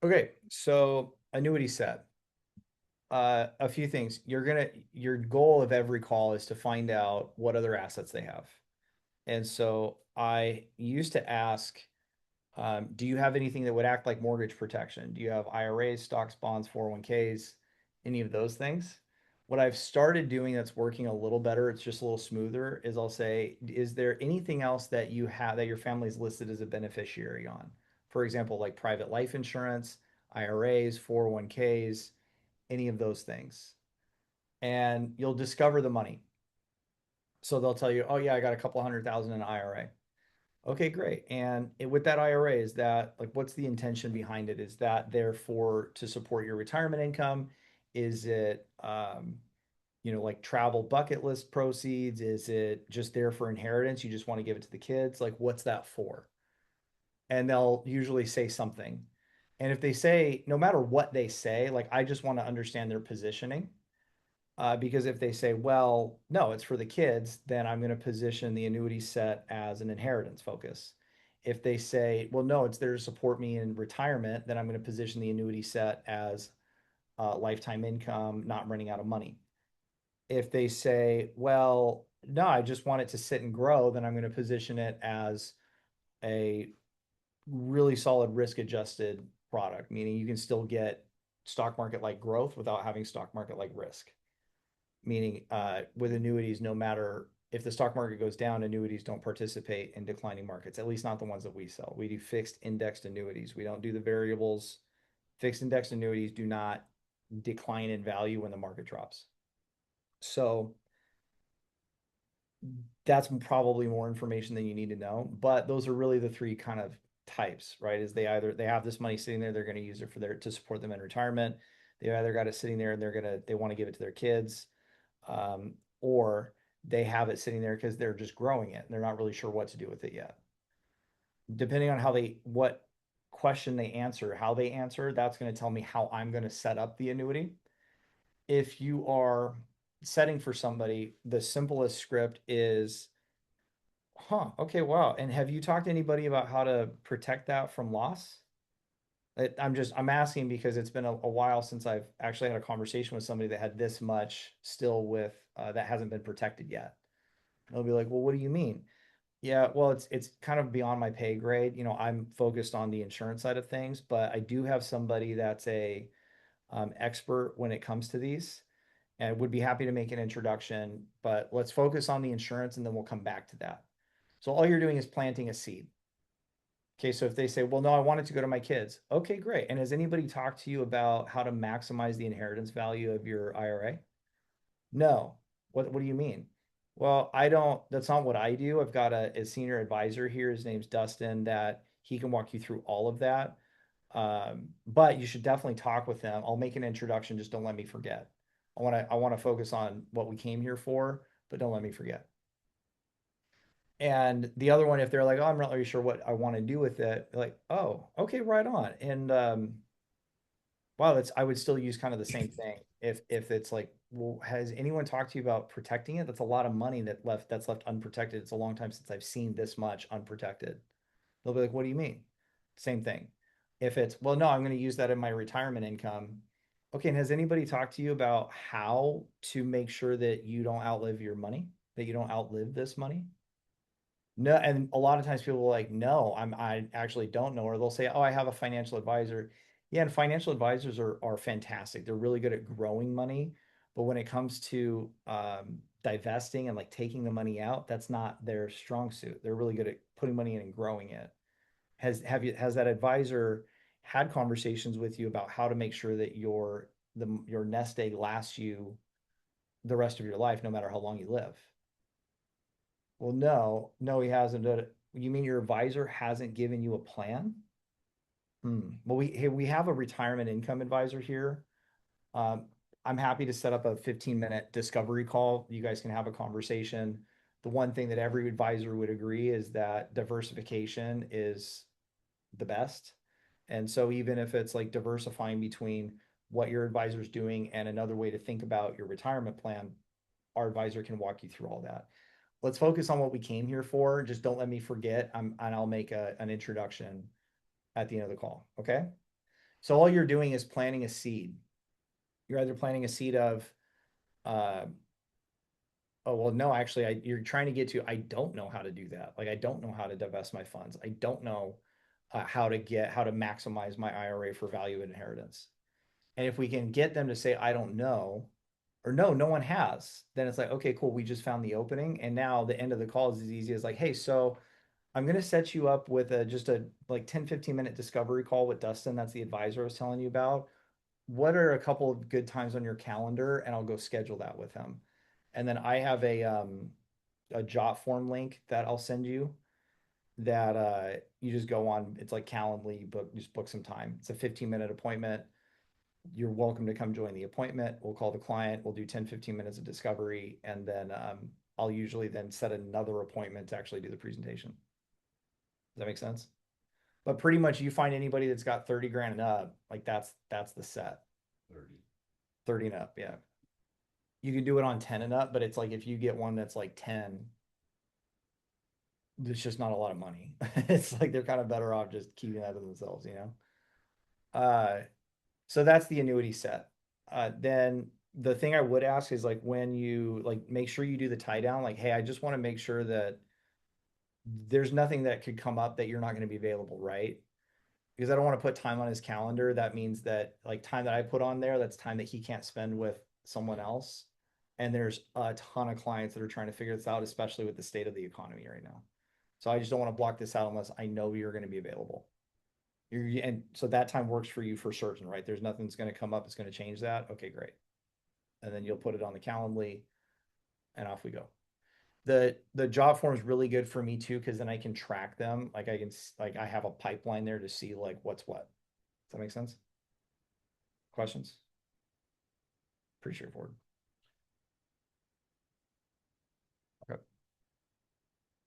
Okay, so annuity set. A few things. Your goal of every call is to find out what other assets they have. And so I used to ask, do you have anything that would act like mortgage protection? Do you have IRAs, stocks, bonds, 401ks, any of those things? What I've started doing that's working a little better, it's just a little smoother, is I'll say, is there anything else that you have that your family's listed as a beneficiary on? For example, like private life insurance, IRAs, 401ks, any of those things. And you'll discover the money. So they'll tell you, oh, yeah, I got a couple 100,000 in an IRA. Okay, great. And with that IRA, is that like what's the intention behind it? Is that there for to support your retirement income? Is it like travel bucket list proceeds? Is it just there for inheritance? You just want to give it to the kids? Like what's that for? And they'll usually say something. And if they say, no matter what they say, like I just want to understand their positioning. Because if they say, well, no, it's for the kids, then I'm going to position the annuity set as an inheritance focus. If they say, well, no, it's there to support me in retirement, then I'm going to position the annuity set as lifetime income, not running out of money. If they say, well, no, I just want it to sit and grow, then I'm going to position it as a really solid risk adjusted product, meaning you can still get stock market like growth without having stock market like risk, meaning with annuities, no matter if the stock market goes down, annuities don't participate in declining markets, at least not the ones that we sell. We do fixed indexed annuities. We don't do the variables. Fixed indexed annuities do not decline in value when the market drops. So that's probably more information than you need to know. But those are really the three kind of types, right? Is they have this money sitting there, they're going to use it for their to support them in retirement. They either got it sitting there and they want to give it to their kids, or they have it sitting there because they're just growing it and they're not really sure what to do with it yet. Depending on what question they answer, how they answer, that's going to tell me how I'm going to set up the annuity. If you are setting for somebody, the simplest script is, huh, okay, wow. And have you talked to anybody about how to protect that from loss? I'm asking because it's been a while since I've actually had a conversation with somebody that had this much still with that hasn't been protected yet. They'll be like, well, what do you mean? Yeah, well, it's kind of beyond my pay grade. I'm focused on the insurance side of things, but I do have somebody that's a expert when it comes to these, and would be happy to make an introduction. But let's focus on the insurance, and then we'll come back to that. So all you're doing is planting a seed. Okay, so if they say, well, no, I want it to go to my kids. Okay, great. And has anybody talked to you about how to maximize the inheritance value of your IRA? No. What do you mean? Well, I don't, that's not what I do. I've got a senior advisor here. His name's Dustin, that he can walk you through all of that. But you should definitely talk with them. I'll make an introduction. Just don't let me forget. I want to focus on what we came here for, but don't let me forget. And the other one, if they're like, oh, I'm not really sure what I want to do with it, like, oh, okay, right on. And wow, I would still use kind of the same thing. If it's like, well, has anyone talked to you about protecting it? That's a lot of money that's left unprotected. It's a long time since I've seen this much unprotected. They'll be like, what do you mean? Same thing. If it's, well, no, I'm going to use that in my retirement income. Okay, and has anybody talked to you about how to make sure that you don't outlive your money, that you don't outlive this money? No, and a lot of times people are like, no, I actually don't know, or they'll say, oh, I have a financial advisor. Yeah, and financial advisors are fantastic. They're really good at growing money, but when it comes to divesting and like taking the money out, that's not their strong suit. They're really good at putting money in and growing it. Has that advisor had conversations with you about how to make sure that your nest egg lasts you the rest of your life, no matter how long you live? Well, no, no, he hasn't done it. You mean your advisor hasn't given you a plan? Well, we have a retirement income advisor here. Um, I'm happy to set up a 15-minute discovery call. You guys can have a conversation. The one thing that every advisor would agree is that diversification is the best. And so even if it's like diversifying between what your advisor is doing and another way to think about your retirement plan, our advisor can walk you through all that. Let's focus on what we came here for. Just don't let me forget. And I'll make an introduction at the end of the call. Okay. So all you're doing is planting a seed. You're either planting a seed of, uh, oh, well, no, actually, you're trying to get to, I don't know how to do that. Like, I don't know how to divest my funds. I don't know how to maximize my IRA for value and inheritance. And if we can get them to say, I don't know, or no, no one has, then it's like, okay, cool. We just found the opening. And now the end of the call is as easy as like, hey, so I'm going to set you up with just a like 10-15 minute discovery call with Dustin. That's the advisor I was telling you about. What are a couple of good times on your calendar? And I'll go schedule that with him. And then I have a jot form link that I'll send you that you just go on. It's like Calendly, but just book some time. It's a 15-minute appointment. You're welcome to come join the appointment. We'll call the client. We'll do 10-15 minutes of discovery. And then I'll usually then set another appointment to actually do the presentation. Does that make sense? But pretty much you find anybody that's got 30 grand and up, like that's the set. 30. 30 and up, yeah. You can do it on 10 and up, but it's like if you get one that's like 10, it's just not a lot of money. It's like they're kind of better off just keeping that to themselves, you know? Uh, so that's the annuity set. Then the thing I would ask is like when you like make sure you do the tie down, like, hey, I just want to make sure that there's nothing that could come up that you're not going to be available, right? Because I don't want to put time on his calendar. That means that like time that I put on there, that's time that he can't spend with someone else. And there's a ton of clients that are trying to figure this out, especially with the state of the economy right now. So I just don't want to block this out unless I know you're going to be available. And so that time works for you for certain, right? There's nothing that's going to come up that's going to change that. Okay, great. And then you'll put it on the Calendly and off we go. The job form is really good for me too, because then I can track them. Like I can like I have a pipeline there to see like what's what. Does that make sense? Questions? Pretty straightforward.